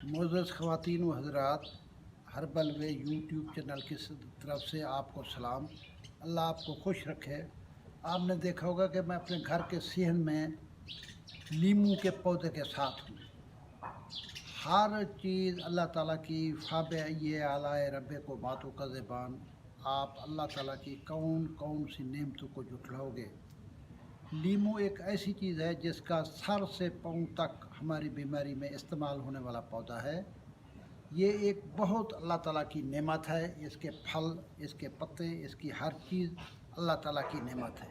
मोअज़्ज़ज़ ख़वातीन व हज़रात, हर्बल वे YouTube channel की तरफ से आपको सलाम। अल्लाह आपको खुश रखे। आपने देखा होगा कि मैं अपने घर के सीहन में लीमू के पौधे के साथ हूँ। हर चीज़ अल्लाह ताला की फ़ाबे ये आलाए रब्बे को बातों का ज़बान। आप अल्लाह ताला की कौन कौन सी नेमतों को जुटलाओगे। लीमू एक ऐसी चीज़ है जिसका सर से पाँव तक हमारी बीमारी में इस्तेमाल होने वाला पौधा है। ये एक बहुत अल्लाह ताला की नेमत है। इसके फल, इसके पत्ते, इसकी हर चीज़ अल्लाह ताला की नेमत है।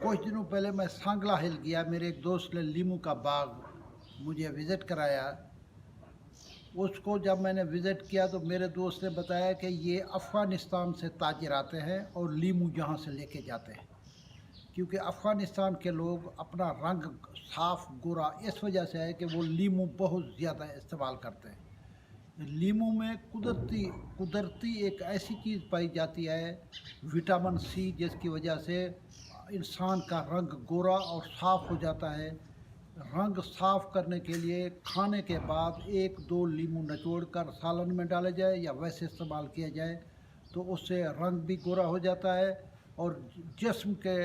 कुछ दिनों पहले मैं सांगला हिल गया। मेरे एक दोस्त ने लीमू का बाग मुझे विज़िट कराया। उसको जब मैंने विज़िट किया तो मेरे दोस्त ने बताया कि ये अफ़गानिस्तान से ताजिर आते हैं और लीमू यहाँ से लेके जाते हैं, क्योंकि अफ़गानिस्तान के लोग अपना रंग साफ़ गोरा इस वजह से है कि वो लीमू बहुत ज़्यादा इस्तेमाल करते हैं। लीमू में कुदरती एक ऐसी चीज़ पाई जाती है, विटामिन सी, जिसकी वजह से इंसान का रंग गोरा और साफ़ हो जाता है। रंग साफ़ करने के लिए खाने के बाद 1-2 लीमू निचोड़ कर सालन में डाले जाए या वैसे इस्तेमाल किया जाए तो उससे रंग भी गोरा हो जाता है और जिस्म के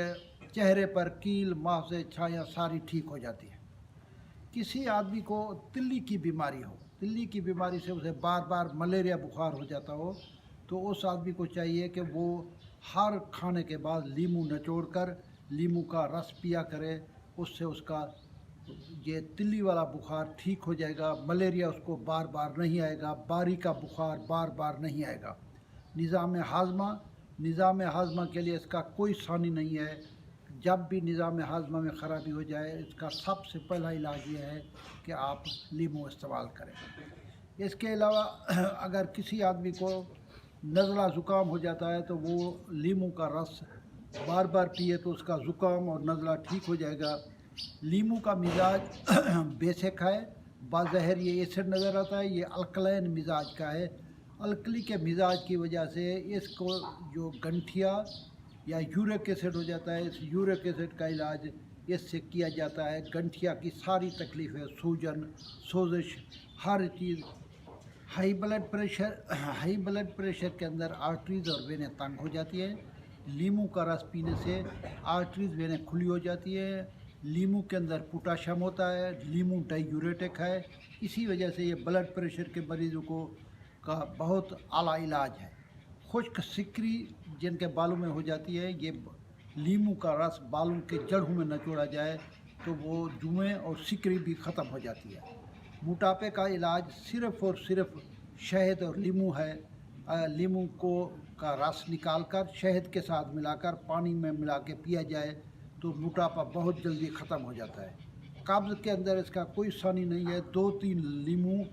चेहरे पर कील, मुहासे, छाया सारी ठीक हो जाती है। किसी आदमी को तिल्ली की बीमारी हो, तिल्ली की बीमारी से उसे बार बार मलेरिया बुखार हो जाता हो, तो उस आदमी को चाहिए कि वो हर खाने के बाद लीमू निचोड़ कर लीमू का रस पिया करे। उससे उसका ये तिल्ली वाला बुखार ठीक हो जाएगा। मलेरिया उसको बार बार नहीं आएगा, बारी का बुखार बार बार नहीं आएगा। निज़ाम हाज़मा के लिए इसका कोई सानी नहीं है। जब भी निज़ाम हाज़मा में ख़राबी हो जाए, इसका सबसे पहला इलाज ये है कि आप लीमू इस्तेमाल करें। इसके अलावा अगर किसी आदमी को नज़ला ज़ुकाम हो जाता है तो वो लीमू का रस बार बार पिए तो उसका ज़ुकाम और नज़ला ठीक हो जाएगा। लीमू का मिजाज बेसिक है, बाज़ाहिर ये एसिड नज़र आता है, ये अल्कलैन मिजाज का है। अल्कली के मिजाज की वजह से इसको जो गंठिया या यूरिक एसिड हो जाता है, इस यूरिक एसिड का इलाज इससे किया जाता है। गंठिया की सारी तकलीफ़ें, सूजन, सोजिश, हर चीज़। हाई ब्लड प्रेशर के अंदर आर्टरीज़ और वेनें तंग हो जाती है। लीमू का रस पीने से आर्टरीज़, वेनें खुली हो जाती है। लीमू के अंदर पोटाशियम होता है, लीमू डायूरेटिक है। इसी वजह से ये ब्लड प्रेशर के मरीज़ों को का बहुत आला इलाज है। खुश्क सिकरी जिनके बालों में हो जाती है, ये लीमू का रस बालों के जड़ों में निचोड़ा जाए तो वो जुएँ और सिकरी भी ख़त्म हो जाती है। मोटापे का इलाज सिर्फ़ और सिर्फ शहद और लीमू है। लीमू को का रस निकाल कर शहद के साथ मिलाकर पानी में मिला के पिया जाए तो मोटापा बहुत जल्दी ख़त्म हो जाता है। कब्ज़ के अंदर इसका कोई सानी नहीं है। 2-3 लीमू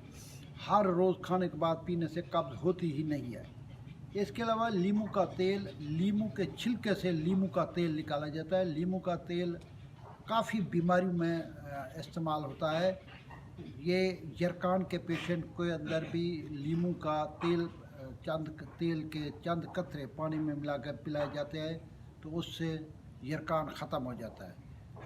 हर रोज़ खाने के बाद पीने से कब्ज़ होती ही नहीं है। इसके अलावा लीमू का तेल, लीमू के छिलके से लीमू का तेल निकाला जाता है। लीमू का तेल काफ़ी बीमारियों में इस्तेमाल होता है। ये यरकान के पेशेंट के अंदर भी लीमू का तेल तेल के चंद कतरे पानी में मिलाकर पिलाए जाते हैं तो उससे यरकान ख़त्म हो जाता है।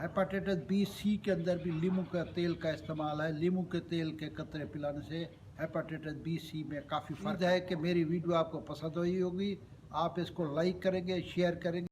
हेपेटाइटिस बी सी के अंदर भी लीमू का तेल का इस्तेमाल है। लीमू के तेल के कतरे पिलाने से हेपेटाइटिस बी सी में काफ़ी फ़र्क है। कि मेरी वीडियो आपको पसंद आई होगी, आप इसको लाइक करेंगे, शेयर करेंगे।